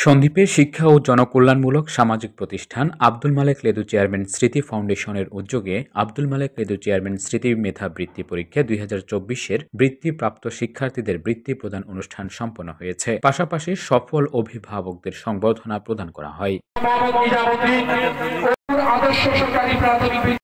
সন্দ্বীপে শিক্ষা ও জনকল্যাণমূলক সামাজিক প্রতিষ্ঠান আব্দুল মালেক লেদু চেয়ারম্যান স্মৃতি ফাউন্ডেশনের উদ্যোগে আব্দুল মালেক লেদু চেয়ারম্যান স্মৃতি মেধা বৃত্তি পরীক্ষা 2024-এর বৃত্তিপ্রাপ্ত শিক্ষার্থীদের বৃত্তি প্রদান অনুষ্ঠান সম্পন্ন হয়েছে। পাশাপাশি সফল অভিভাবকদের সংবর্ধনা প্রদান করা হয়। আদর্শ সরকারি প্রাথমিক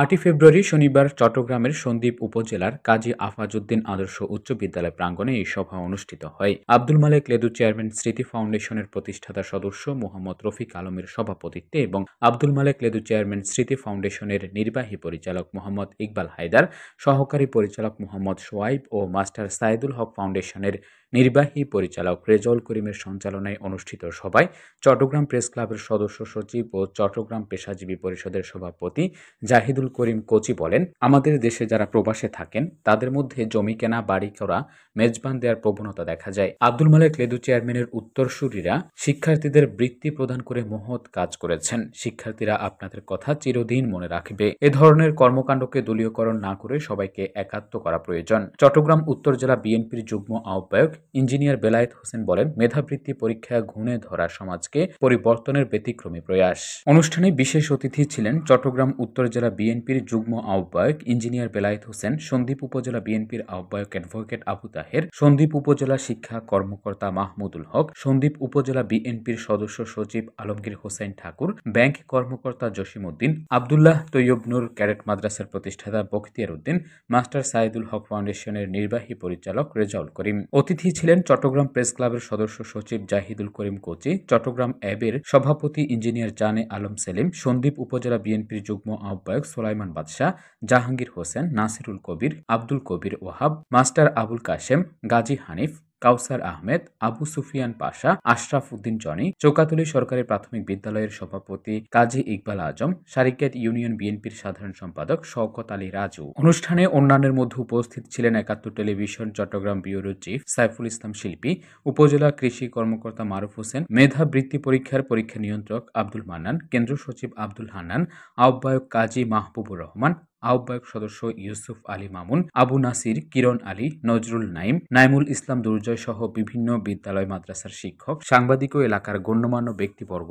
8 ফেব্রুয়ারি শনিবার চট্টগ্রামের সন্দ্বীপ উপজেলার কাজী আফাজউদ্দিন আদর্শ উচ্চ বিদ্যালয় প্রাঙ্গণে এই সভা অনুষ্ঠিত হয়। আব্দুল মালেক লেদু চেয়ারম্যান স্মৃতি ফাউন্ডেশনের প্রতিষ্ঠাতা সদস্য মোহাম্মদ রফিক আলমের সভাপতিত্বে এবং আব্দুল মালেক লেদু চেয়ারম্যান স্মৃতি ফাউন্ডেশনের নির্বাহী পরিচালক মোহাম্মদ ইকবাল হায়দার, সহকারী পরিচালক মোহাম্মদ সোয়াইব ও মাস্টার সাইদুল হক ফাউন্ডেশনের নির্বাহী পরিচালক রেজাউল করিমের সঞ্চালনায় অনুষ্ঠিত সভায় চট্টগ্রাম প্রেস ক্লাবের সদস্য সচিব ও চট্টগ্রাম পেশাজীবী পরিষদের সভাপতি জাহিদুল করিম কোচি বলেন, আমাদের দেশে যারা প্রবাসে থাকেন তাদের মধ্যে জমি কেনা, বাড়ি করা, মেজবান দেওয়ার প্রবণতা দেখা যায়। আব্দুল মালেক লেদু চেয়ারম্যানের উত্তরসূরিরা শিক্ষার্থীদের বৃত্তি প্রদান করে মহৎ কাজ করেছেন। শিক্ষার্থীরা আপনাদের কথা চিরদিন মনে রাখবে। এ ধরনের কর্মকাণ্ডকে দলীয়করণ না করে সবাইকে একাত্ম করা প্রয়োজন। চট্টগ্রাম উত্তর জেলা বিএনপির যুগ্ম আহ্বায়ক ইঞ্জিনিয়ার বেলায়েত হোসেন বলেন, মেধাবৃত্তি পরীক্ষা ঘুণে ধরা সমাজকে পরিবর্তনের ব্যতিক্রমী প্রয়াস। অনুষ্ঠানে বিশেষ অতিথি ছিলেন চট্টগ্রাম উত্তর জেলা বিএনপির যুগ্ম আহ্বায়ক ইঞ্জিনিয়ার বেলায়েত হোসেন, সন্দ্বীপ উপজেলা বিএনপির আহ্বায়ক অ্যাডভোকেট আবু তাহের, সন্দ্বীপ উপজেলা শিক্ষা কর্মকর্তা মাহমুদুল হক, সন্দ্বীপ উপজেলা বিএনপির সদস্য সচিব আলমগীর হোসেন ঠাকুর, ব্যাংক কর্মকর্তা জসিমউদ্দিন, আব্দুল্লাহ তৈয়ব নূর ক্যাডেট মাদ্রাসার প্রতিষ্ঠাতা বখতিয়ার উদ্দিন, মাস্টার সাইদুল হক ফাউন্ডেশনের নির্বাহী পরিচালক রেজাউল করিম। অতিথি ছিলেন চট্টগ্রাম প্রেস ক্লাবের সদস্য সচিব জাহিদুল করিম কোচি, চট্টগ্রাম অ্যাবের সভাপতি ইঞ্জিনিয়ার জানে আলম সেলিম, সন্দ্বীপ উপজেলা বিএনপির যুগ্ম আহ্বায়ক সোলাইমান বাদশাহ, জাহাঙ্গীর হোসেন, নাসিরুল কবির, আব্দুল কবির ওয়াহাব, মাস্টার আবুল কাশেম, গাজী হানিফ, কাউসার আহমেদ, আবু সুফিয়ান পাশা, আশরাফ উদ্দিন জনি, চৌকাতলী সরকারি প্রাথমিক বিদ্যালয়ের সভাপতি কাজী ইকবাল আজম, সারিকাত ইউনিয়ন বিএনপির সাধারণ সম্পাদক শওকত আলী রাজু। অনুষ্ঠানে অন্যান্যের মধ্যে উপস্থিত ছিলেন ৭১ television Chattogram bureau chief Saiful Islam Shilpi, উপজেলা কৃষি কর্মকর্তা মারুফ হোসেন, মেধা বৃত্তি পরীক্ষার পরীক্ষা নিয়ন্ত্রক আব্দুল মান্নান, কেন্দ্র সচিব আব্দুল হান্নান, আহ্বায়ক কাজী মাহবুবুর রহমান, আহ্বায়ক সদস্য ইউসুফ আলী মামুন, আবু নাসির, কিরণ আলী, নজরুল নাইম, নাইমুল ইসলাম দুর্জয় সহ বিভিন্ন বিদ্যালয় মাদ্রাসার শিক্ষক, সাংবাদিক ও এলাকার গণ্যমান্য ব্যক্তিবর্গ।